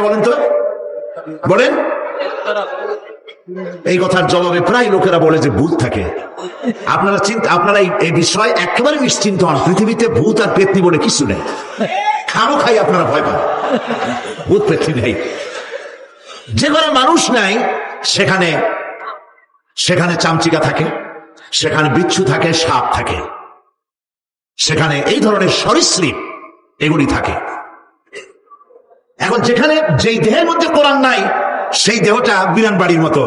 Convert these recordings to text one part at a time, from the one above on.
বলেন তো, বলেন। এই কথার জবাবে প্রায় লোকেরা বলে যে ভূত থাকে। আপনারা এই বিষয় একেবারে নিশ্চিন্ত হন, পৃথিবীতে ভূত আর পেতনি বলে কিছু নেই। খাই আপনারা ভয় পান, ভূত পেতনি নেই। যে ঘরে মানুষ নাই সেখানে চামচিকা থাকে, সেখানে বিচ্ছু থাকে, সাপ থাকে, সেখানে এই ধরনের সরীসৃপ এগুলি থাকে। এখন যেখানে যেই দেহের মধ্যে কোরআন নাই সেই দেহটা বিরান বাড়ির মতো।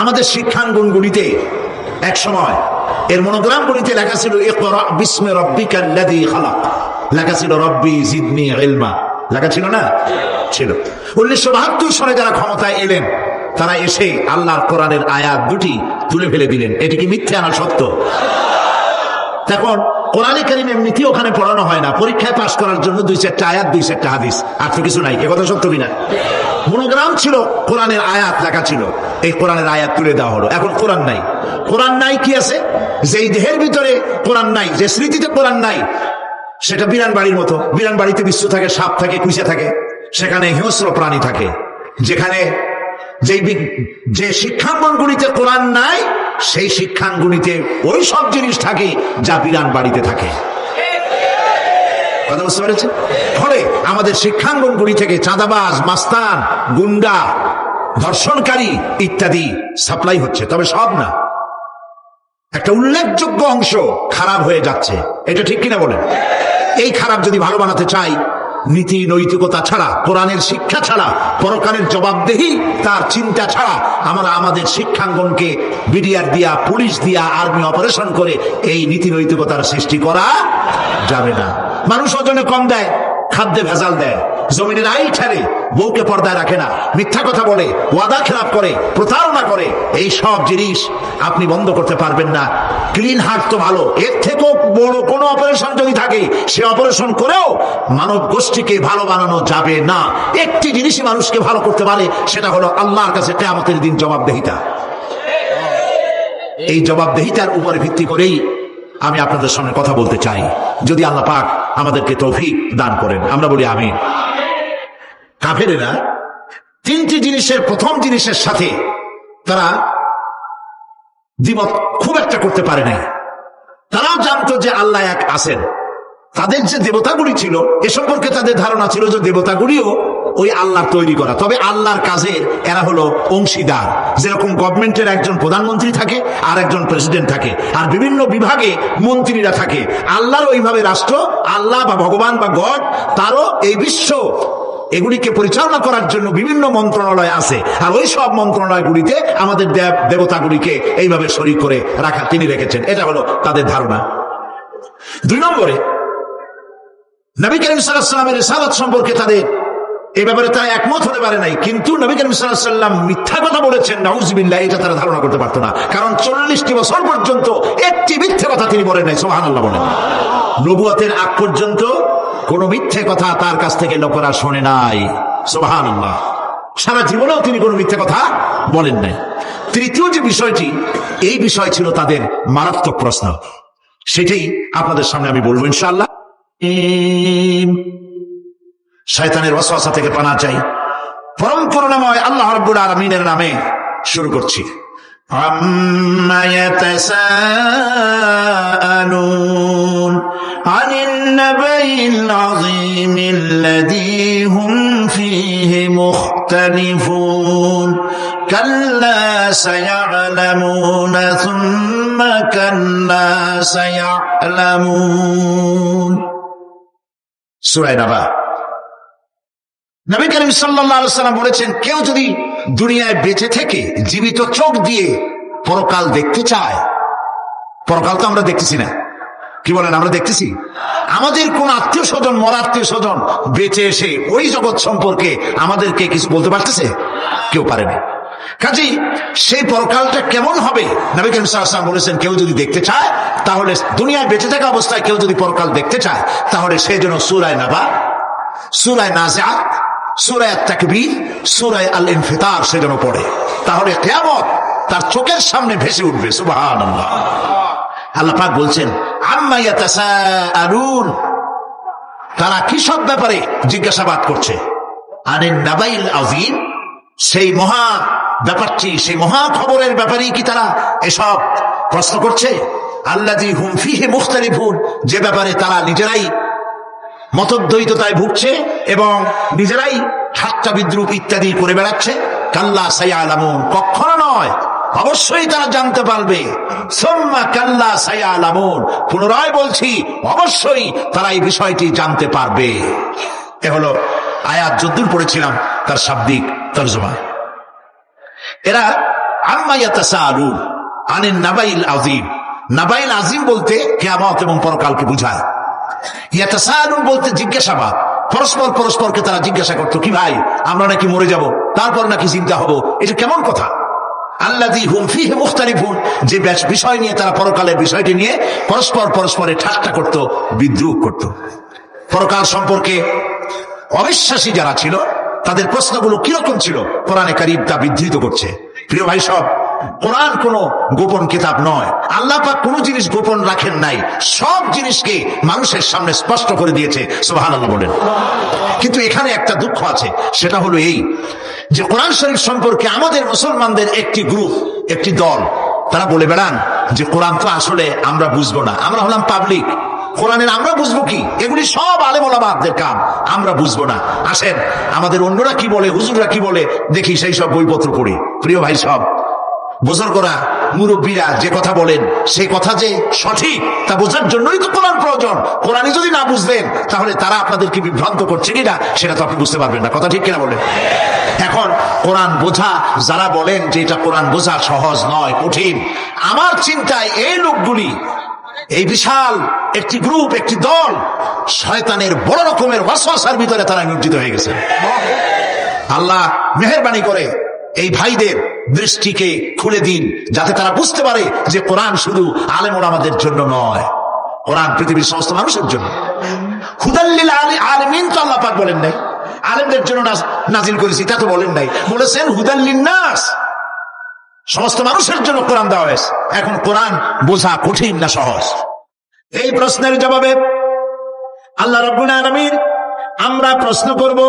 আমাদের শিক্ষাঙ্গনগুলিতে এক সময় এর মনোগ্রামগুলিতে লেখা ছিল ইকরা বিস্মি রাব্বিকাল্লাযী খালাক, লেখা ছিল রব্বি জিদনি ইলমা, লেখা ছিল না? ছিল। 1972 সালে যারা ক্ষমতায় এলেন তারা এসে আল্লাহর কোরআনের আয়াত দুটি তুলে ফেলে দিলেন। এটি কি মিথ্যা না সত্য? তখন কোরআনে কারীম এমনিতেই ওখানে পড়ানো হয় না, পরীক্ষায় পাশ করার জন্য 2-4টা আয়াত 2-4টা হাদিস, আর তো কিছু নাই। একথা সত্য কিনা? মনোগ্রাম ছিল, কোরআনের আয়াত লেখা ছিল, এই কোরআনের আয়াত তুলে দেওয়া হলো। এখন কোরআন নাই। কোরআন নাই কি আছে? যেই দেহের ভিতরে কোরআন নাই, যে স্মৃতিতে কোরআন নাই, সেটা বিরান বাড়ির মতো। বিরান বাড়িতে বিচ্ছু থাকে, সাপ থাকে, কুইচা থাকে, সেখানে হিংস্র প্রাণী থাকে। যেখানে যে শিক্ষাঙ্গনগুলিতে কোরআন নাই সেই শিক্ষাঙ্গনিতে ওই সব জিনিস থাকে যা বিরান বাড়িতে থাকে। কথা বুঝতে পেরেছেন? ফলে আমাদের শিক্ষাঙ্গনগুলি থেকে চাঁদাবাজ, মাস্তান, গুন্ডা, ধর্ষণকারী ইত্যাদি সাপ্লাই হচ্ছে, তবে সব না। একটা উল্লেখযোগ্য অংশ খারাপ হয়ে যাচ্ছে, এটা ঠিক কিনা বলেন? এই খারাপ যদি ভালো বানাতে চাই, নীতি নৈতিকতা ছাড়া, কোরআনের শিক্ষা ছাড়া, পরকালের জবাবদেহি তার চিন্তা ছাড়া আমরা আমাদের শিক্ষাঙ্গনকে বিডিআর দিয়া, পুলিশ দিয়া, আর্মি অপারেশন করে এই নীতি নৈতিকতার সৃষ্টি করা যাবে না। মানুষ ওজনে কম দেয়, খাদ্যে ভেজাল দেয়, জমিনের আইল ঠেলে, বউকে পর্দায় রাখে না, মিথ্যা কথা বলে, ওয়াদা খেলাপ করে, প্রতারণা করে, এই সব জিনিস আপনি বন্ধ করতে পারবেন না। ক্লিন হার্ট তো ভালো, এর থেকেও বড় কোনো অপারেশন যদি থাকে সে অপারেশন করেও মানব গোষ্ঠীকে ভালো বানানো যাবে না। একটি জিনিসই মানুষকে ভালো করতে পারে, সেটা হলো আল্লাহর কাছে কিয়ামতের দিন জবাবদেহিতা। এই জবাবদেহিতার উপরে ভিত্তি করেই আমি আপনাদের সামনে কথা বলতে চাই, যদি আল্লাহ পাক আমাদেরকে তৌফিক দান করেন। আমরা বলি আমিন। কাফেরেরা তিনটি জিনিসের, প্রথম জিনিসের সাথে তারা দ্বিমত খুব একটা করতে পারে নাই। তারাও জানতো যে আল্লাহ এক আছেন। তাদের যে দেবতাগুলি ছিল এ সম্পর্কে তাদের ধারণা ছিল যে দেবতাগুলিও ওই আল্লাহর তৈরি করা, তবে আল্লাহর কাজের এরা হলো অংশীদার। যেরকম গভর্নমেন্টের একজন প্রধানমন্ত্রী থাকে আর একজন প্রেসিডেন্ট থাকে, আর বিভিন্ন বিভাগে মন্ত্রীরা থাকে, আল্লাহর ওইভাবে রাষ্ট্র, আল্লাহ বা ভগবান বা গড, তারও এই বিশ্ব এগুলিকে পরিচালনা করার জন্য বিভিন্ন মন্ত্রণালয় আছে, আর ওই সব মন্ত্রণালয়গুলিতে আমাদের দেবতাগুলিকে এইভাবে শরীক করে রাখা তিনি রেখেছেন। এটা হলো তাদের ধারণা। 2 নম্বরে, নবী করিম সাল্লাল্লাহু আলাইহি ওয়াসাল্লামের রিসালাত সম্পর্কে তাদের এই ব্যাপারে তারা একমত হতে পারে নাই, কিন্তু নবী করিম সাল্লাল্লাহু আলাইহি ওয়াসাল্লাম মিথ্যা কথা বলেছেন, নাউযুবিল্লাহ, এটা তারা ধারণা করতে পারতো না। কারণ 40টি বছর পর্যন্ত একটি মিথ্যে কথা তিনি বলেন নাই। সুবহানাল্লাহ বলেন। নবুয়তের আগ পর্যন্ত কোন মিথ্যে কথা তার কাছ থেকে লোকেরা শোনে নাই। সুবহানাল্লাহ। সারা জীবনেও তিনি কোনো মিথ্যে কথা বলেন নাই। তৃতীয় যে বিষয়টি, এই বিষয় ছিল তাদের মারাত্মক প্রশ্ন, সেটাই আপনাদের সামনে আমি বলবো ইনশাআল্লাহ। শয়তানের ওয়াসওয়াসা থেকে পানা চাই। পরম করুণাময় আল্লাহ রাব্বুল আলামিনের নামে শুরু করছি। আম্মা ইয়াতাসাআলুন আনিন নাবাইল আযীমিল্লাযী হুম ফীহি মুখতালিফুন কাল্লা সায়া'লামুনা সুম্মা কাল্লা সায়া'লামুন। সূরা নাবা। নবী করিম সাল্লাল্লাহু আলাইহি ওয়াসাল্লাম বলেছেন, কেউ যদি দুনিয়ায় বেঁচে থেকে জীবিত চোখ দিয়ে পরকাল দেখতে চায়, পরকাল তো আমরা দেখতেছি না, কি বলেন? আমরা দেখতেছি। আমাদের কোন আত্মীয় স্বজন, মরা আত্মীয় স্বজন বেঁচে এসে ওই জগৎ সম্পর্কে আমাদেরকে কিছু বলতে পারতেছে? কেউ পারে না। কাজেই সেই পরকালটা কেমন হবে, নবী করিম সাল্লাল্লাহু আলাইহি ওয়াসাল্লাম বলেছেন, কেউ যদি দেখতে চায়, তাহলে দুনিয়ায় বেঁচে থাকা অবস্থায় কেউ যদি পরকাল দেখতে চায়, তাহলে সে যেন সূরা নাবা, সূরা নাজিআত, সূরা তাকবীর, সূরা আল ইনফিতার সে যেন পড়ে, তাহলে কিয়ামত তার চোখের সামনে ভেসে উঠবে। সুবহানাল্লাহ। আল্লাহ পাক বলছেন, আম্মা ইয়াতাসাআলুন, তারা কি সব ব্যাপারে জিজ্ঞাসাবাদ করছে? আনিন নাবাইল আযীম, সেই মহা ব্যাপারটি, সেই মহা খবরের ব্যাপারেই কি তারা এসব প্রশ্ন করছে? আল্লাযী হুম ফীহি মুখতালিফুন, যে ব্যাপারে তারা নিজেরাই মতদ্বৈততায় ভুগছে এবং নিজেরাই ঠাট্টা বিদ্রুপ ইত্যাদি করে বেড়াচ্ছে। কাল্লা সায়ালামুন, কখনো নয়, অবশ্যই তারা জানতে পারবে। সুম্মা কাল্লা সায়ালামুন, পুনরায় বলছি অবশ্যই তারা এই বিষয়টি জানতে পারবে। এ হলো আয়াত যদ্দূর পড়েছিলাম তার শাব্দিক তরজমা। এরা আম্মা ইয়াতাসাআলুন আনিন নাবাইল আযীম, নাবাইল আযীম বলতে কিয়ামত এবং পরকালকে বোঝায়। ইয়াতাসাআলুন বলতে জিজ্ঞাসাবাদ, পরস্পর পরস্পরকে তারা জিজ্ঞাসা করতো, কি ভাই আমরা নাকি মরে যাব, তারপর নাকি চিন্তা হবো, এটা কেমন কথা? আল্লাযী হুম ফীহি মুখতালিফুন, যে বিষয় নিয়ে তারা পরকালের বিষয়টি নিয়ে পরস্পর পরস্পরে ঠাট্টা করত, বিদ্রুপ করত। পরকাল সম্পর্কে অবিশ্বাসী যারা ছিল তাদের প্রশ্নগুলো কিরকম ছিল, কোরআনে কারীম তা বিধৃত করছে। প্রিয় ভাই সব, কোরআন কোন গোপন কিতাব নয়। আল্লাহ পাক কোন জিনিস গোপন রাখেন নাই, সব জিনিসকে মানুষের সামনে স্পষ্ট করে দিয়েছে। সুবহানাল্লাহ বলেন। কিন্তু এখানে একটা দুঃখ আছে, সেটা হলো এই যে কোরআন শরীফ সম্পর্কে আমাদের মুসলমানদের একটি গ্রুপ, একটি দল, তারা বলে বেড়ান যে কোরআন তো আসলে আমরা বুঝবো না, আমরা হলাম পাবলিক, কোরআনের আমরা বুঝবো কি, এগুলি সব আলেম ওলামাদের কাম, আমরা বুঝবো না। আসেন আমাদের অন্যরা কি বলে, হুজুররা কি বলে দেখি, সেই সব বইপত্র পড়ি। প্রিয় ভাই সব, বুজুর্গরা মুরব্বীরা যে কথা বলেন সেই কথা যে সঠিক তা বোঝার জন্যই তো কোরআন প্রয়োজন। কোরআনই যদি না বুঝবেন তাহলে তারা আপনাদেরকে বিভ্রান্ত করছে কিনা সেটা তো আপনি বুঝতে পারবেন না। কথা ঠিক কিনা বলেন? এখন কোরআন বোঝা যারা বলেন যে এটা কোরআন বোঝা সহজ নয়, কঠিন, আমার চিন্তায় এই লোকগুলি, এই বিশাল একটি গ্রুপ, একটি দল, শয়তানের বড় রকমের ওয়াসওয়াসার ভিতরে তারা নিয়োজিত হয়ে গেছে। আল্লাহ মেহেরবানি করে এই ভাইদের দৃষ্টিকে খুলে দিন, যাতে তারা বুঝতে পারে যে কোরআন শুধু আলেম ওলামাদের জন্য নয়, কোরআন পৃথিবীর সমস্ত মানুষের জন্য। হুদাল লিল আলামিন তো আল্লাহ পাক বলেন নাই আলেমদের জন্য নাজিল করেছি, তা তো বলেন নাই, বলেছেন হুদাল লিন্নাস, সমস্ত মানুষের জন্য কোরআন দেওয়া হয়েছে। এখন কোরআন বোঝা কঠিন না সহজ? এই প্রশ্নের জবাবে আল্লাহ রাব্বুল আলামিন, আমরা প্রশ্ন করব,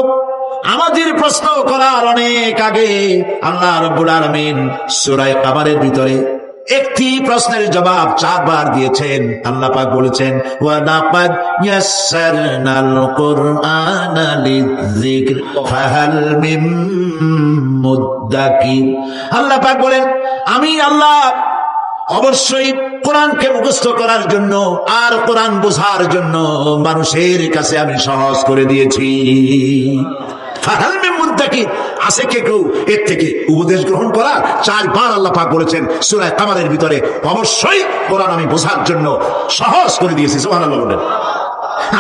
আমাদের প্রশ্ন করার অনেক আগে আল্লাহ রাব্বুল আলামিন সূরা কামারের ভিতরে একটি প্রশ্নের জবাব 4 বার দিয়েছেন। আল্লাহ পাক বলেছেন, ওয়া লাকাদ ইয়াসসারনাল কুরআনা লিযিকর ফাহাল মিন মুদ্দাকির। আল্লাহ পাক বলেন, আমি আল্লাহ অবশ্যই কোরআনকে মুখস্থ করার জন্য আর কোরআন বোঝার জন্য মানুষের কাছে আমি সহজ করে দিয়েছি। ফাহাল মিন মুদ্দাকির, আছে কে কেউ এর থেকে উপদেশ গ্রহণ করা? 4 বার আল্লাহ পাক বলেছেন সূরা কামারের ভিতরে, অবশ্যই কোরআন আমি বোঝার জন্য সহজ করে দিয়েছি। সুবহানাল্লাহ বলেন।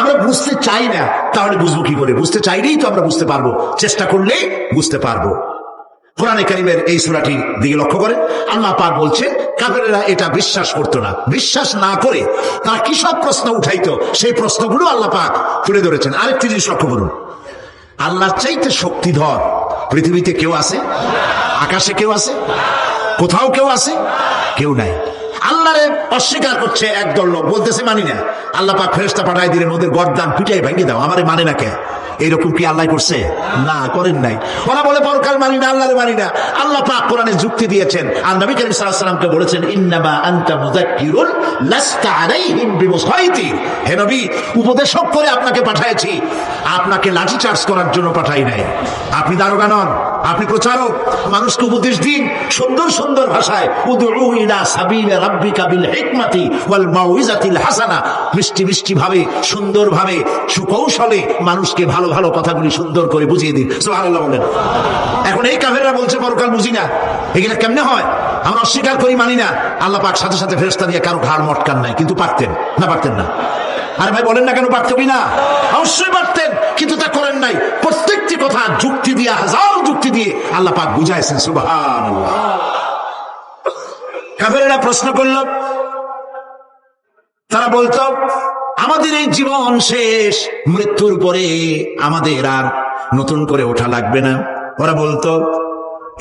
আমরা বুঝতে চাই না, তাহলে বুঝবো কি করে? বুঝতে চাইলেই তো আমরা বুঝতে পারবো, চেষ্টা করলেই বুঝতে পারবো। কোরআনে কারীমের এই সূরাটির দিকে লক্ষ্য করেন, আল্লাহ পাক বলছেন কাফেরেরা এটা বিশ্বাস করতো না, বিশ্বাস না করে তারা কি সব প্রশ্ন উঠাইতো, সেই প্রশ্নগুলো আল্লাহ পাক তুলে ধরেছেন। আরেকটি জিনিস লক্ষ্য করুন, আল্লাহর চাইতে শক্তিধর পৃথিবীতে কেউ আছে? আকাশে কেউ আছে? কোথাও কেউ আছে? কেউ নাই। আল্লাহরে অস্বীকার করছে একদল লোক, বলতেছে মানি না। আল্লাহ পাক ফেরেশতা পাঠায় দিলেন, ওদের গর্দান পিটাই ভেঙে দাও, আমারে মানে না কে? এইরকম কি আল্লাহ করছে? না, করেন নাই। ওরা বলে পরকাল মানি না, আল্লাহরে মানি না। আল্লাহ পাক কোরআনে যুক্তি দিয়েছেন, আর নবী করিম সাল্লাল্লাহু আলাইহি ওয়াসাল্লামকে বলেছেন, ইন্নামা আনতা মুযাক্কিরুন লাস্তা আলাইহিম বিমুসাইতির। হে নবী, উপদেশক করে আপনাকে পাঠিয়েছি, আপনাকে লাঠি চার্জ করার জন্য পাঠাই নাই। আপনি দারোগা নন, আপনি প্রচারক, মানুষকে উপদেশ দিন সুন্দর সুন্দর ভাষায়। উদউ ইলা সাবিলি রাব্বিকা বিল হিকমাতি ওয়াল মাউইজাতিল হাসানা, মিষ্টি মিষ্টি ভাবে, সুন্দর ভাবে, সুকৌশলে মানুষকে ভালো ভালো কথাগুলি সুন্দর করে বুঝিয়ে দিন। সুবহানাল্লাহ বলেন। এখন এই কাফেররা বলছে পরকাল বুঝি না, এগুলা কেমনে হয়? আমরা অস্বীকার করি, মানি না। আল্লাহ পাক সাথে সাথে ফেরেশতা দিয়ে কারো ঘাড় মটকান নাই, কিন্তু পারতেন না? পারতেন না? আরে ভাই বলেন না কেন, পারতেন কি না? অবশ্যই পারতেন, কিন্তু তা করেন নাই। প্রত্যেকটি কথা যুক্তি দিয়ে, হাজার যুক্তি দিয়ে আল্লাহ পাক বুঝাইছেন। সুবহানাল্লাহ। কাফেরেরা প্রশ্ন করল, তারা বলতো আমাদের এই জীবন শেষ, মৃত্যুর পরে আমাদের আর নতুন করে ওঠা লাগবে না। ওরা বলতো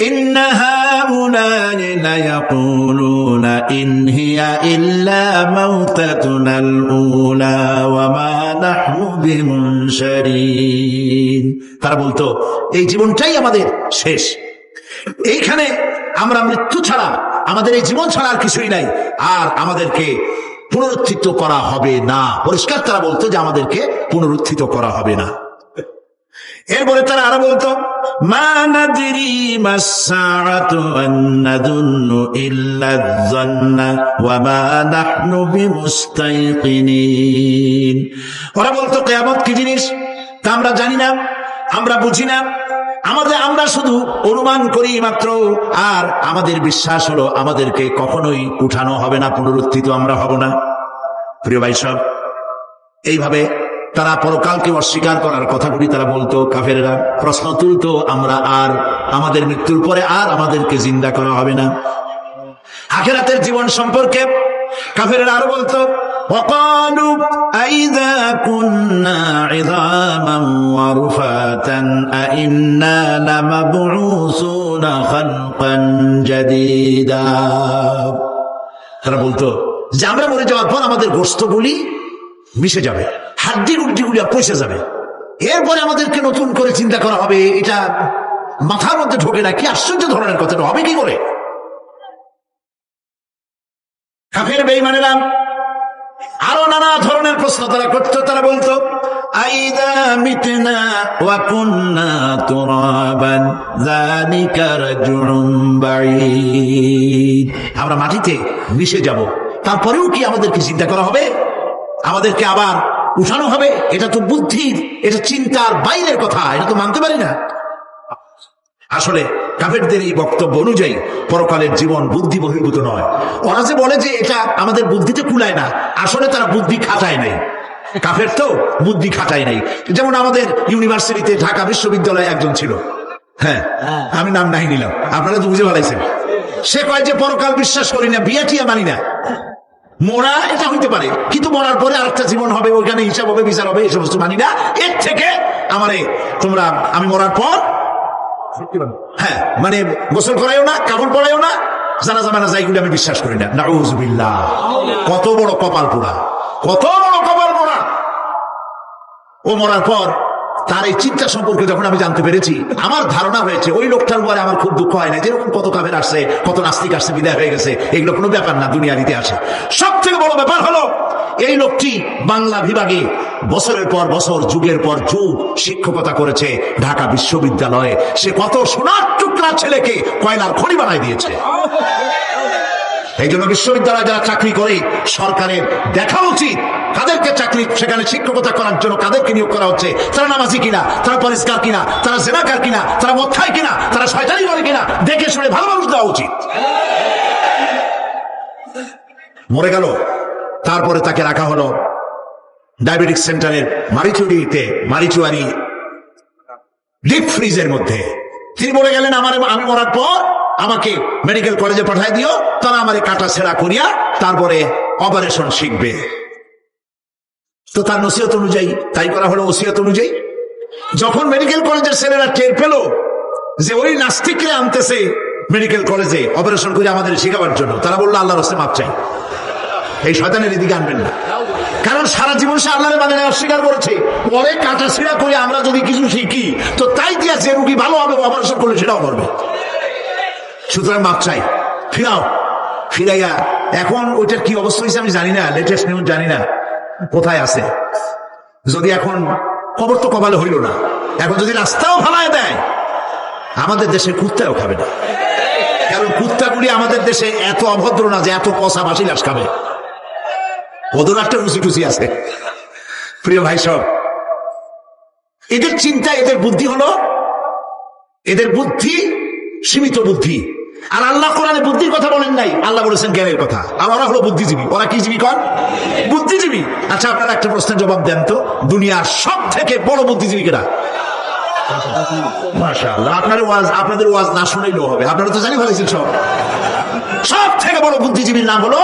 إن هؤلاء ليقولون إن هي إلا موتتنا الأولى وما نحن بمنشرين। তারা বলতো এই জীবনটাই আমাদের শেষ, এইখানে আমরা মৃত্যু ছাড়া, আমাদের এই জীবন ছাড়া আর কিছুই নাই, আর আমাদেরকে পুনরুত্থিত করা হবে না। পরিষ্কার তারা বলতো যে আমাদেরকে পুনরুত্থিত করা হবে না। এরপরে তারা আরো বলতো মা নাদরি মাসসাআতু আন নাযুন্নু ইল্লা যান্না ওয়া মা নাহনু বিমুস্তাইকিনিন। ওরা বলতো কিয়ামত কি জিনিস তা আমরা জানি না, আমরা বুঝি না, আমরা শুধু অনুমান করি মাত্র, আর আমাদের বিশ্বাস হলো আমাদেরকে কখনোই উঠানো হবে না, পুনরুত্থিত আমরা হব না। প্রিয় ভাই সব, এইভাবে তারা পরকালকে অস্বীকার করার কথাগুলি তারা বলতো। কাফেররা প্রশ্ন তুলতো আমরা আর আমাদের মৃত্যুর পরে আর আমাদেরকে জিন্দা করা হবে না। আখিরাতের জীবন সম্পর্কে কাফেররা আরো বলতো وقالوا أئذا كنا عظاما ورفاتا أئنا لمبعوثون خلقا جديدا। তারা বলতো যে আমরা মরে যাওয়ার পর আমাদের গোশতগুলি মিশে যাবে, হাড্ডি গুড্ডিগুলি পচে যাবে, এরপরে আমাদেরকে নতুন করে চিন্তা করা হবে। এটা মাথার মধ্যে ঢোকে না, কি আশ্চর্য ধরনের কথাটা হবে কি করে? কাফের বেঈমানেরা আরো নানা ধরনের প্রশ্ন তারা করতো। তারা বলতো আইদা মিতনা ওয়া কুন্না তুরাবান যালিকা রাজউন বাঈদ। আমরা মাটিতে মিশে যাব, তারপরেও কি আমাদেরকে চিন্তা করা হবে, আমাদেরকে আবার উঠানো হবে? এটা তো বুদ্ধির, এটা চিন্তার বাইরের কথা, এটা তো মানতে পারি না। আসলে কাফেরদের এই বক্তব্য অনুযায়ী পরকালের জীবন বুদ্ধি বহির্ভূত নয়। ওরা যে বলে যে এটা আমাদের বুদ্ধিতে কুলায় না, আসলে তারা বুদ্ধি খাটায় নাই। কাফের তো বুদ্ধি খাটায় নাই। যেমন আমাদের ইউনিভার্সিটিতে ঢাকা বিশ্ববিদ্যালয়ে একজন ছিল, হ্যাঁ আমি নাম নাই নিলাম, আপনারা তো বুঝে ভালাইছেন। সে কয় যে পরকাল বিশ্বাস করি না, বিয়া টিয়া মানি না। মরা এটা হইতে পারে, কিন্তু মরার পরে আরেকটা জীবন হবে, ওইখানে হিসাব হবে, বিচার হবে, এই সমস্ত মানি না। এর থেকে আমি মরার পর হ্যাঁ মানে গোসল করাইও না, কাপড় পরাইও না, জানাজা মানাজা এগুলো আমি বিশ্বাস করি না। নাউযুবিল্লাহ। কত বড় কপাল পোড়া, কত বড় কপাল পোড়া। ও মরার পর তার এই চিন্তা সম্পর্কে যখন আমি জানতে পেরেছি, আমার ধারণা হয়েছে ওই লোকটার উপরে আমার খুব দুঃখ হয় না। যেরকম কত কাফের আসছে, কত নাস্তিক আসছে, বিদায় হয়ে গেছে, এগুলো কোনো ব্যাপার না, দুনিয়ার ইতিহাসে। সব থেকে বড় ব্যাপার হলো এই লোকটি বাংলা বিভাগে বছরের পর বছর, যুগের পর যুগ শিক্ষকতা করেছে ঢাকা বিশ্ববিদ্যালয়ে। সে কত সোনার টুকরা ছেলেকে কয়লার খনি বানায় দিয়েছে। এই জন্য বিশ্ববিদ্যালয়ে যারা চাকরি করে সরকারের দেখা উচিত কাদেরকে চাকরি, সেখানে শিক্ষকতা করার জন্য কাদেরকে নিয়োগ করা হচ্ছে, তারা নামাজি কিনা, তারা পরিষ্কার কিনা, তারা জেনাকার কিনা, তারা মদ খায় কিনা, তারা শয়তানি করে কিনা, দেখে শুনে ভালো মানুষ দেওয়া উচিত। মরে গেল, তারপরে তাকে রাখা হলো ডায়াবেটিক সেন্টারের মারিচুয়ারি ডিপ ফ্রিজের মধ্যে। তিনি বলে গেলেন আমি মরার পর আমাকে মেডিকেল কলেজে পাঠাই দিও, তারা আমার কাটা ছেঁড়া করিয়া তারপরে অপারেশন শিখবে। তো তার নসিহত অনুযায়ী তাই করা হলো। ওসিয়ত অনুযায়ী যখন মেডিকেল কলেজের ছেলেরা টের পেল যে ওই নাস্তিকরা আনতেছে মেডিকেল কলেজে অপারেশন করে আমাদের শেখাবার জন্য, তারা বললো আল্লাহর রাস্তায় মাপ চাই, এই শয়তানের এদিকে আনবেন না। কারণ সারা জীবন সে আল্লাহর মানে অস্বীকার করেছে, পরে কাটা ছিঁড়া করে আমরা যদি কিছু শিখি তো তাই দিয়া যে রুগী ভালো হবে, অপারেশন করলে সেটাও করবে। সুতরাং মাপ চাই, ফিরাইয়া এখন ওইটার কি অবস্থা হয়েছে আমি জানি না, লেটেস্ট নিউজ জানি না কোথায় আছে। যদি এখন কবর তো কপালে হইল না, এখন যদি রাস্তাও ফালায় দেয় আমাদের দেশে কুত্তাও খাবে না। কারণ কুত্তাগুলি আমাদের দেশে এত অভদ্র না যে এত পচা বাসি লাশ খাবে, ওদের একটা রুচি টুচি আছে। প্রিয় ভাই সব, এদের চিন্তা, এদের বুদ্ধি হলো, এদের বুদ্ধি সীমিত বুদ্ধি। আর আল্লাহ কোরআনে বুদ্ধির কথা বলেন নাই, আল্লাহ বলেছেন জ্ঞানের কথা। আর ওরা হলো বুদ্ধিজীবী। ওরা কি জীবী কন? বুদ্ধিজীবী। আচ্ছা আপনারা একটা প্রশ্নের জবাব দেন তো, দুনিয়ার সব থেকে বড় বুদ্ধিজীবী কেনা? মাশাআল্লাহ, আপনাদের ওয়াজ না শুনেইলেও হবে, আপনারা তো জানি ফেলেছেন সব থেকে বড় বুদ্ধিজীবীর নাম হলো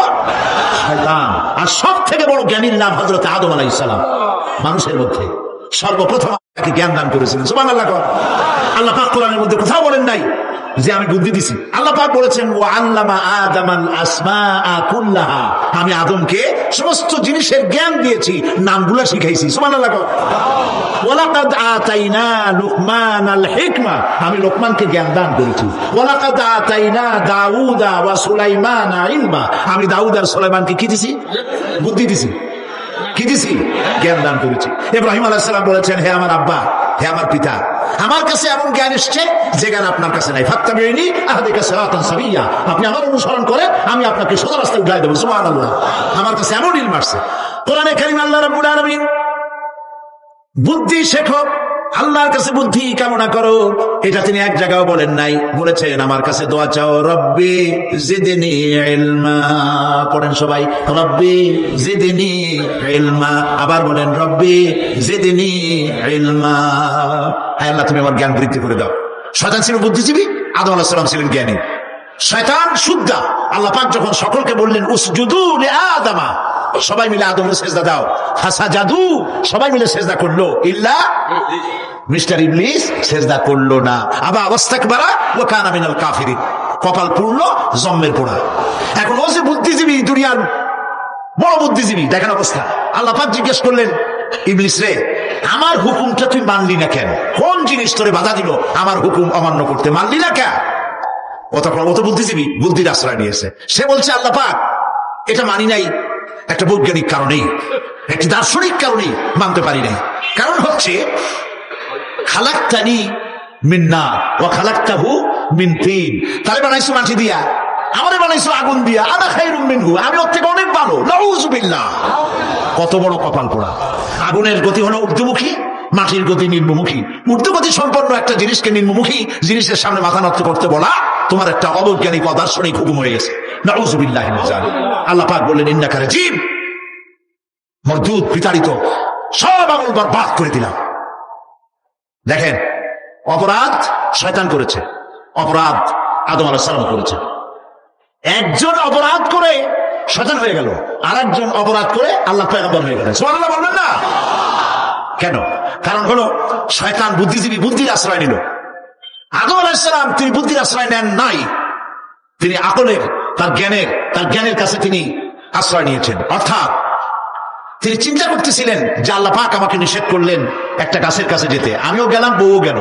শয়তান। আর সব থেকে বড় জ্ঞানীর নাম হযরত আদম আলাইহিস সালাম। মানুষের মধ্যে সর্বপ্রথম তাকে জ্ঞান দান করেছিলেন। সুবহানাল্লাহ। আল্লাহ পাক কোরআনের মধ্যে কোথাও বলেন নাই যে আমি বুদ্ধি দিছি। আল্লাহ পাক বলেছেন ওয়া আল্লামা আদামাল আসমাআ কুল্লাহা, আমি আদমকে সমস্ত জিনিসের জ্ঞান দিয়েছি, নামগুলো শিখাইছি। সুবহানাল্লাহ। ওয়ালাকাদ আতাইনা লুকমানাল হিকমা, আমি লোকমানকে জ্ঞান দান করেছি। ওয়ালাকাদ আতাইনা দাউদা ওয়া সুলাইমানা ইলমা, আমি দাউদ আর সুলাইমানকে কি দিছি? বুদ্ধি দিছি। কি দিছি? জ্ঞান দান করেছি। ইব্রাহিম আলাইহিস সালাম বলেছেন, হে আমার আব্বা, হে আমার পিতা, আমার কাছে এমন জ্ঞান এসছে যে জ্ঞান আপনার কাছে নাই। ফাত্তাবিউনি আহদিকা সিরাতান সাবিয়্যা, আপনি আমার অনুসরণ করেন, আমি আপনাকে সোজা রাস্তায় উঠাই দেব। সুবহানাল্লাহ। আমার কাছে এমন ইলম আসছে। কোরআনে কারীম আল্লাহ রাব্বুল আলামিন বুদ্ধি শেখো, আল্লাহর কাছে বুদ্ধি কামনা করো, এটা তিনি এক জায়গাও বলেন নাই। বলেছেন আমার কাছে দোয়া চাও, রব্বি জিদনি ইলমা। পড়েন সবাই, রব্বি জিদনি ইলমা। আবার বলেন, রব্বি জিদনি ইলমা। হে আল্লাহ, তুমি আমার জ্ঞান বৃদ্ধি করে দাও। শয়তান ছিল বুদ্ধিজীবী, আদম আলাইহিস সালাম ছিলেন জ্ঞানী। শয়তান শুদ্ধা। আল্লাহ পাক যখন সকলকে বললেন উসজুদু লিআদামা, সবাই মিলে আদমের সেজদা দাও, ফাসাজাদু, সবাই মিলে সেজদা করলো, ইল্লা মিস্টার ইবলিস সেজদা করলো না। আবা ওয়াস্তাকবারা ওয়া কানা মিনাল কাফিরিন, কপাল পুড়লো, জম্মের পোড়া। এখন ও যে বুদ্ধিজীবী, দুনিয়ার বড় বুদ্ধিজীবী, দেখেন অবস্থা। আল্লাহ পাক জিজ্ঞেস করলেন, ইবলিস রে, আমার হুকুমটা তুই মানলি না কেন? কোন জিনিস তোরে বাধা দিল আমার হুকুম অমান্য করতে? মানলি না কেন? ও তো বুদ্ধিজীবী, বুদ্ধির আশ্রয় নিয়েছে। সে বলছে, আল্লাহ পাক, এটা মানি নাই একটা বৈজ্ঞানিক কারণেই, একটি দার্শনিক কারণেই মানতে পারি নাই। কারণ হচ্ছে খালাকতানি মিন নার ওয়া খালাকতাহু মিন তিন, তারে বানাইছো মাটি দিয়া, আমারে বানাইছো আগুন দিয়া, আনা খায়রুম মিনহু, আমি ওর থেকে অনেক ভালো। নাউযুবিল্লাহ। কত বড় কপাল পোড়া। আগুনের গতি হলো ঊর্ধ্বমুখী, মাটির গতি নিম্নমুখী। ঊর্ধ্বগতি সম্পন্ন একটা জিনিসকে নিম্নমুখী জিনিসের সামনে মাথা নত করতে বলা তোমার একটা অবৈজ্ঞানিক অদার্শনিক হুকুম হয়ে গেছে। নাউযুবিল্লাহ মিন যালিক। আল্লাহ পাক বললেন, ইন্নাকা রাজিম, মরদুদ, বিতাড়িত, সব আমল বরবাদ করে দিলাম। দেখেন, অপরাধ শয়তান করেছে, অপরাধ আদম আলাইহিস সালাম করেছে। একজন অপরাধ করে শয়তান হয়ে গেল, আর একজন অপরাধ করে আল্লাহ পয়গম্বর হয়ে গেলেন। সুবহানাল্লাহ বলবেন না? কেন? কারণ হলো শয়তান বুদ্ধিজীবী, বুদ্ধির আশ্রয় নিল। আদম আলাইহিস সালাম তিনি বুদ্ধির আশ্রয় নেন নাই, তিনি আকলের, তার জ্ঞানের কাছে তিনি আশ্রয় নিয়েছেন। অর্থাৎ তিনি চিন্তা করতেছিলেন যে আল্লাহ পাক আমাকে নিষেধ করলেন একটা গাছের কাছে যেতে, আমিও গেলাম, বউও গেল,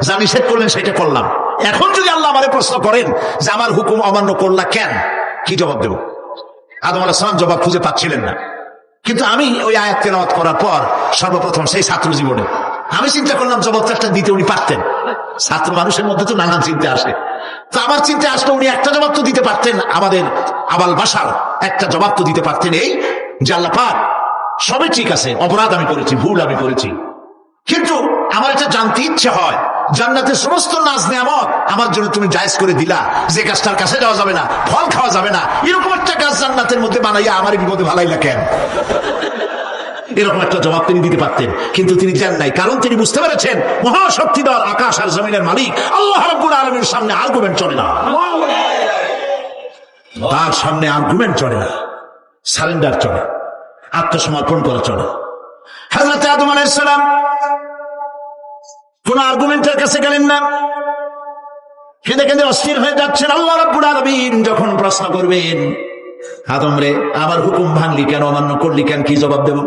যা নিষেধ করলেন সেটা করলাম। এখন যদি আল্লাহ আমারে প্রশ্ন করেন যে আমার হুকুম অমান্য করলা কেন, কি জবাব দেব? আদম আলাইহিস সালাম জবাব খুঁজে পাচ্ছিলেন না। কিন্তু আমি ওই আয়াত তেলাওয়াত করার পর সর্বপ্রথম সেই ছাত্র জীবনে আমি চিন্তা করলাম জবাবটা একটা দিতে উনি পারতেন। ছাত্র মানুষের মধ্যে তো নানান চিন্তা আসে, তো আমার চিন্তা আসলে উনি একটা জবাব তো দিতে পারতেন, আমাদের আবাল বাসার একটা জবাব তো দিতে পারতেন, এই যে আল্লাহ পাক সবই ঠিক আছে, অপরাধ আমি করেছি, ভুল আমি করেছি, কিন্তু আমার এটা জানতে ইচ্ছে হয় জান্নাতের সমস্ত নাজ নেয়ামত আমার জন্য তুমি জায়েজ করে দিলা, যে গাছটার কাছে যাওয়া যাবে না, ফল খাওয়া যাবে না, এরকম একটা গাছ জান্নাতের মধ্যে বানাইয়া আমার বিপদে ভালাইলা কেন? এরকম একটা জবাব তিনি দিতে পারতেন, কিন্তু তিনি দেন নাই। কারণ তিনি বুঝতে পেরেছেন মহাশক্তিধর আকাশ আর জমিনের মালিক আল্লাহ রাব্বুল আলামিনের সামনে আর্গুমেন্ট চলে না, তার সামনে আর্গুমেন্ট চলে না, সারেন্ডার চলে, আত্মসমর্পণ করা চলে। হযরত আদম আলাইহিস সালাম কোন আর্গুমেন্টের কাছে গেলেন না, কেঁদে কেঁদে অস্থির হয়ে যাচ্ছেন। আল্লাহ রাব্বুল আলামিন যখন প্রশ্ন করবেন, আদম রে আমার হুকুম ভাঙলি কেন, অমান্য করলি কেন, কি জবাব দেব?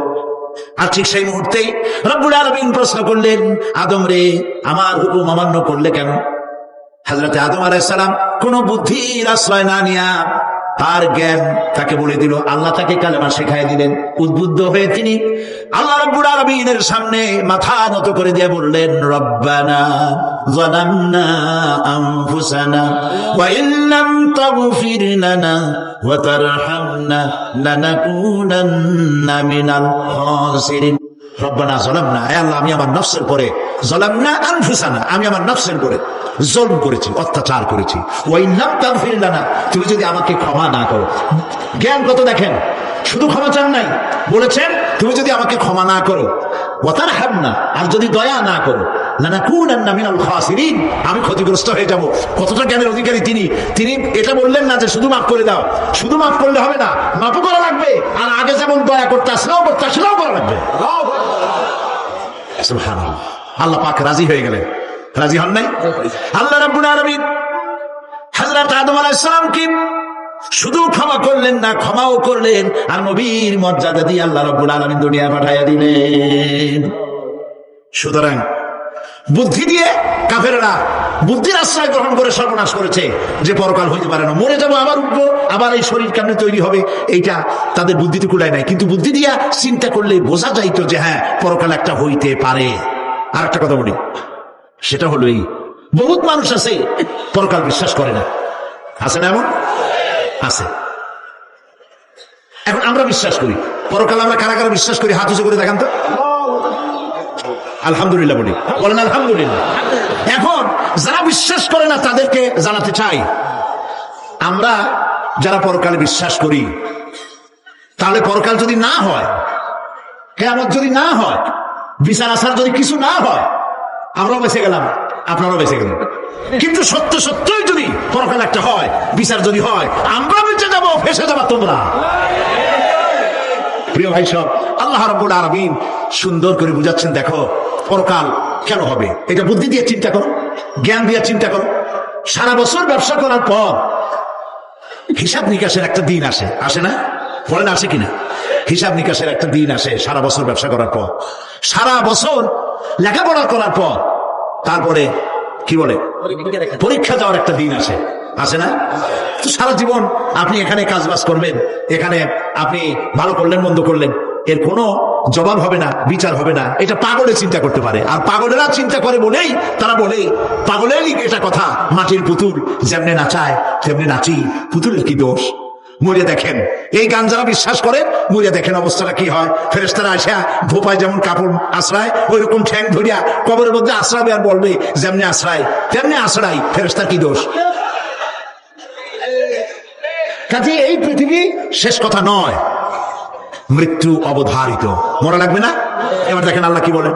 আর ঠিক সেই মুহূর্তেই রব্বুল আলামিন প্রশ্ন করলেন, আদম রে আমার হুকুম অমান্য করলে কেন? হযরত আদম আলাইহিস সালাম কোন বুদ্ধির আশ্রয় না নিয়া তার জ্ঞান তাকে বলে দিল, আল্লাহ তাকে কালেমা শেখায় দিলেন। উদ্বুদ্ধ হয়ে তিনি আল্লাহ রাব্বুল আলামিনের সামনে মাথা নত করে দিয়ে বললেন, রব্বানা যালামনা আনফুসানা ওয়া ইল্লাম তাগফির লানা ওয়া তারহামনা লানাকুনান্না মিনাল খাসিরিন। রব্বানা যালামনা, হে আল্লাহ আমি আমার নফসের পরে, যালামনা আনফুসানা আমি আমার নফসের পরে জুলম করেছি, অত্যাচার করেছি। ওয়া ইল্লাম তাগফির লানা, তুমি যদি আমাকে ক্ষমা না করো। জ্ঞান কত দেখেন, শুধু ক্ষমা চান নাই, বলেছেন তুমি যদি আমাকে ক্ষমা না করো, ওয়া তারহামনা আর যদি দয়া না করো, লানাকুনান্না মিনাল খাসিরিন আমি ক্ষতিগ্রস্ত হয়ে যাব। কতটা জ্ঞানের অধিকারী তিনি! তিনি এটা বললেন না যে শুধু মাফ করে দাও, শুধু মাফ করলে হবে না, মাফও করা লাগবে, আর আগে যেমন দয়া করতে আসলেও করা লাগবে। সুবহানাল্লাহ। আল্লাহ পাক রাজি হয়ে গেলেন, রাজি হন নাই? আল্লাহ রাব্বুল আলামিন হযরত আদম আলাইহিস সালাম কি শুধু ক্ষমা করলেন না, ক্ষমাও করলেন, আর নবীর মর্যাদা দিয়ে আল্লাহ রাব্বুল আলামিন দুনিয়া পাঠাইয়া দিলেন। সুতরাং বুদ্ধি দিয়ে কাফেররা বুদ্ধির আশ্রয় গ্রহণ করে সর্বনাশ করেছে, যে পরকাল হইতে পারে না, মরে যাবো আবার উঠবো, আবার এই শরীর কেমনে তৈরি হবে, এইটা তাদের বুদ্ধিতে কুলায় নাই। কিন্তু বুদ্ধি দিয়া চিন্তা করলে বোঝা যাইতো যে হ্যাঁ, পরকাল একটা হইতে পারে। আর একটা কথা বলি, সেটা হলো এই, বহুত মানুষ আছে পরকাল বিশ্বাস করে না, আছে না? এমন আছে। এখন আমরা বিশ্বাস করি পরকাল, আমরা কারা কারা বিশ্বাস করি হাত উঁচু করে দেখান তো। আলহামদুলিল্লাহ বলি, বলেন আলহামদুলিল্লাহ। এখন যারা বিশ্বাস করে না তাদেরকে জানাতে চাই, আমরা যারা পরকালে বিশ্বাস করি, তাহলে পরকাল যদি না হয়, কিয়ামত যদি না হয়, বিচার আচার যদি কিছু না হয়, আমরাও বেঁচে গেলাম, আপনারাও বেঁচে গেলেন। কিন্তু সত্য সত্যই যদি পরকাল একটা হয়, বিচার যদি হয়, আমরা বেঁচে যাবো, ফেসে যাবা তোমরা। প্রিয় ভাই সব, আল্লাহ রাব্বুল আলামিন সুন্দর করে বুঝাচ্ছেন, দেখো পরকাল কেন হবে, এটা বুদ্ধি দিয়ে চিন্তা করো, জ্ঞান দিয়ে চিন্তা করো। সারা বছর ব্যবসা করার পর হিসাব নিকাশের একটা দিন আসে, আসে না? বলেন আসে কিনা? হিসাব নিকাশের একটা দিন আসে সারা বছর ব্যবসা করার পর, সারা বছর লেখাপড়া করার পর, তারপরে কি বলে পরীক্ষা দেওয়ার একটা দিন আসে, আসে না? তো সারা জীবন আপনি এখানে কাজবাজ করবেন, এখানে আপনি ভালো করলেন মন্দ করলেন, এর কোনো জবাব হবে না, বিচার হবে না। এটা পাগলে চিন্তা করতে পারে, আর পাগলেরা চিন্তা করে বলেই তারা বলে, পাগলেরই এটা কথা, মাটির পুতুল যেমনে নাচায় তেমনি নাচি, পুতুলের কি দোষ। মরিয়া দেখেন, এই গান যারা বিশ্বাস করে, মরিয়া দেখেন অবস্থাটা কি হয়। ফেরেশতারা আসা ধোপায় যেমন কাপড় আশ্রায়, ওই রকম ঠ্যাং ধরিয়া কবরের মধ্যে আশ্রাবে, আর বলবে যেমনি আশ্রায় তেমনি আশ্রাই, ফেরেশতার কি দোষ। কাজে এই পৃথিবী শেষ কথা নয়, মৃত্যু অবধারিত, মরা লাগবে না। এবার দেখেন আল্লাহ কি বলেন,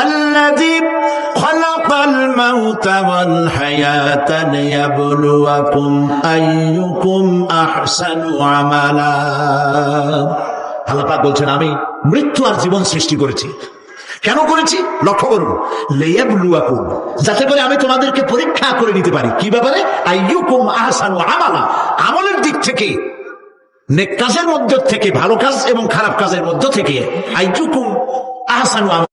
আল্লাযী খালাকাল মাউতা ওয়াল হায়াতা লিয়াবলুয়াকুম আইয়ুকুম আহসানু আমালা। আল্লাহ পাক বলছেন, আমি মৃত্যু আর জীবন সৃষ্টি করেছি। কেন করেছি? লক্ষ্য করুন, লিয়াবলুয়াকুম, যাতে করে আমি তোমাদেরকে পরীক্ষা করে নিতে পারি। কি ব্যাপারে? আইয়ুকুম আহসানু আমালা, আমলের দিক থেকে, নেক কাজের মধ্য থেকে, ভালো কাজ এবং খারাপ কাজের মধ্য থেকে, আইয়ুকুম আহসানু আমালা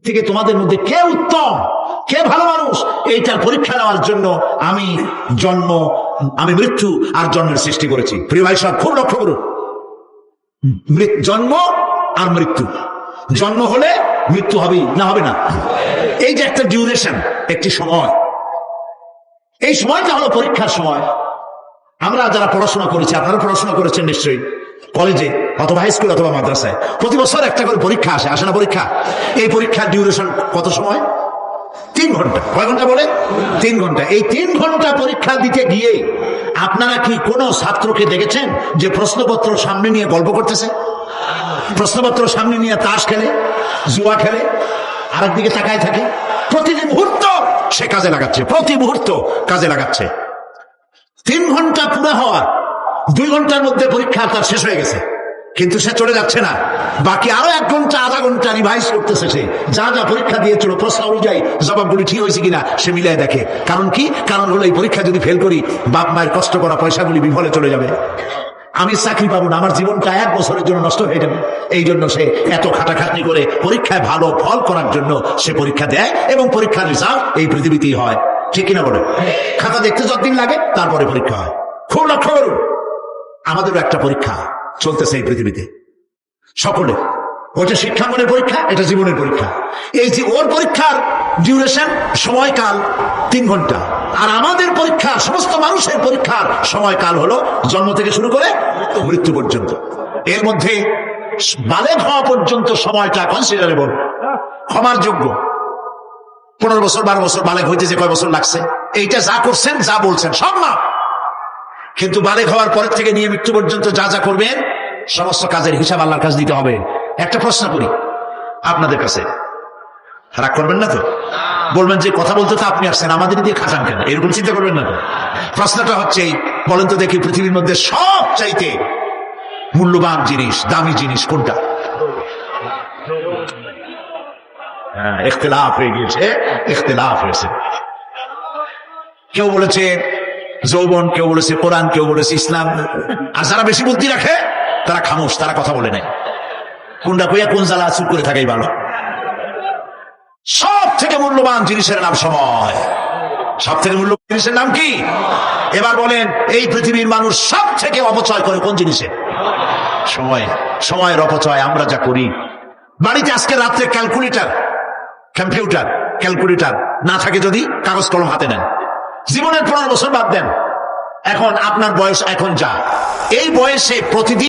থেকে তোমাদের মধ্যে কে উত্তম, কে ভালো মানুষ, এইটার পরীক্ষা নেওয়ার জন্য আমি মৃত্যু আর জন্মের সৃষ্টি করেছি। প্রিয় ভাই সব, খুব লক্ষ্য করুন, জন্ম আর মৃত্যু, জন্ম হলে মৃত্যু হবেই, না হবে না? এই যে একটা ডিউরেশন, একটি সময়, এই সময়টা হলো পরীক্ষার সময়। আমরা যারা পড়াশোনা করেছি, আপনারা পড়াশোনা করেছেন নিশ্চয়ই, কলেজে অথবা হাই স্কুল অথবা মাদ্রাসায়, প্রতি বছর একটা করে পরীক্ষা আসে, আসে না পরীক্ষা? এই পরীক্ষার ডিউরেশন কত সময়? 3 ঘন্টা। কয় ঘন্টা বলে? 3 ঘন্টা। এই 3 ঘন্টা পরীক্ষা দিতে গিয়ে আপনারা কি কোনো ছাত্রকে দেখেছেন যে প্রশ্নপত্র সামনে নিয়ে গল্প করতেছে, প্রশ্নপত্র সামনে নিয়ে তাস খেলে, জুয়া খেলে, আরেক দিকে তাকায় থাকে? প্রতিটি মুহূর্ত সে কাজে লাগাচ্ছে, প্রতি মুহূর্ত কাজে লাগাচ্ছে। 3 ঘন্টা পুরো হওয়ার 2 ঘন্টার মধ্যে পরীক্ষা তার শেষ হয়ে গেছে, কিন্তু সে চলে যাচ্ছে না, বাকি আরো 1 ঘন্টা আধা ঘন্টা রিভাইজ করতেছে। সে যা যা পরীক্ষা দিয়েছিল প্রশ্ন অনুযায়ী জবাবগুলি ঠিক হয়েছে কিনা সে মিলিয়ে দেখে। কারণ কি? কারণ হলো এই পরীক্ষা যদি ফেল করি, বাপ মায়ের কষ্ট করা পয়সাগুলি বিফলে চলে যাবে, আমি চাকরি পাবো না, আমার জীবনটা 1 বছরের জন্য নষ্ট হয়ে যাবে। এই জন্য সে এত খাটাখাটনি করে পরীক্ষায় ভালো ফল করার জন্য সে পরীক্ষা দেয়, এবং পরীক্ষার রেজাল্ট এই পৃথিবীতেই হয়। ঠিক কিনা বলে? খাতা দেখতে যতদিন লাগে তারপরে পরীক্ষা হয়। খুব লক্ষ্য করুন, আমাদেরও একটা পরীক্ষা চলতেছে এই পৃথিবীতে, সকলে। ওটা শিক্ষাঙ্গনের পরীক্ষা, এটা জীবনের পরীক্ষা। এই যে ওর পরীক্ষার ডিউরেশন, সময়কাল 3 ঘন্টা, আর আমাদের পরীক্ষা, সমস্ত মানুষের পরীক্ষার সময়কাল হলো জন্ম থেকে শুরু করে মৃত্যু পর্যন্ত। এর মধ্যে বালেগ হওয়া পর্যন্ত সময়টা কনসিডারেবল, ক্ষমার যোগ্য। 15 বছর 12 বছর বালেগ হইতে যে কয় বছর লাগছে, এইটা যা করছেন যা বলছেন সব না। কিন্তু বালেগ হওয়ার পরের থেকে নিয়ে মৃত্যু পর্যন্ত যা যা করবেন সমস্ত কাজের হিসাব আল্লাহর কাছে দিতে হবে। একটা প্রশ্ন করি আপনাদের কাছে, রাগ করবেন না তো? বলবেন যে কথা বলতে তো আপনি আসছেন, আমাদের দিয়ে খাটান কেন, এরকম চিন্তা করবেন না তো? প্রশ্নটা হচ্ছে, বলেন তো দেখি, পৃথিবীর মধ্যে সব চাইতে মূল্যবান জিনিস, দামি জিনিস কোনটা? হ্যাঁ, ইখতিলাফ হয়ে গিয়েছে, ইখতিলাফ হয়েছে। কেউ বলেছে যৌবন, কেউ বলেছে কোরআন, কেউ বলেছে ইসলাম। আর যারা বেশি বুদ্ধি রাখে তারা খামোশ, তারা কথা বলে নেয়। কোনটা কইয়া কোন জ্বালা চুপ করে থাকাই ভালো। সব থেকে মূল্যবান জিনিসের নাম সময়। সব থেকে মূল্যবান জিনিসের নাম কি? এবার বলেন, এই পৃথিবীর মানুষ সব থেকে অপচয় করে কোন জিনিসে? সময়। সময়ের অপচয় আমরা যা করি। বাড়িতে আজকে রাত্রে ক্যালকুলেটর, কম্পিউটার, ক্যালকুলেটর না থাকে যদি কাগজ কলম হাতে নেন। জীবনের 15 বছর বাদ দেন, এখন আপনার বয়স এখন যা, এই বয়সে প্রতিদিন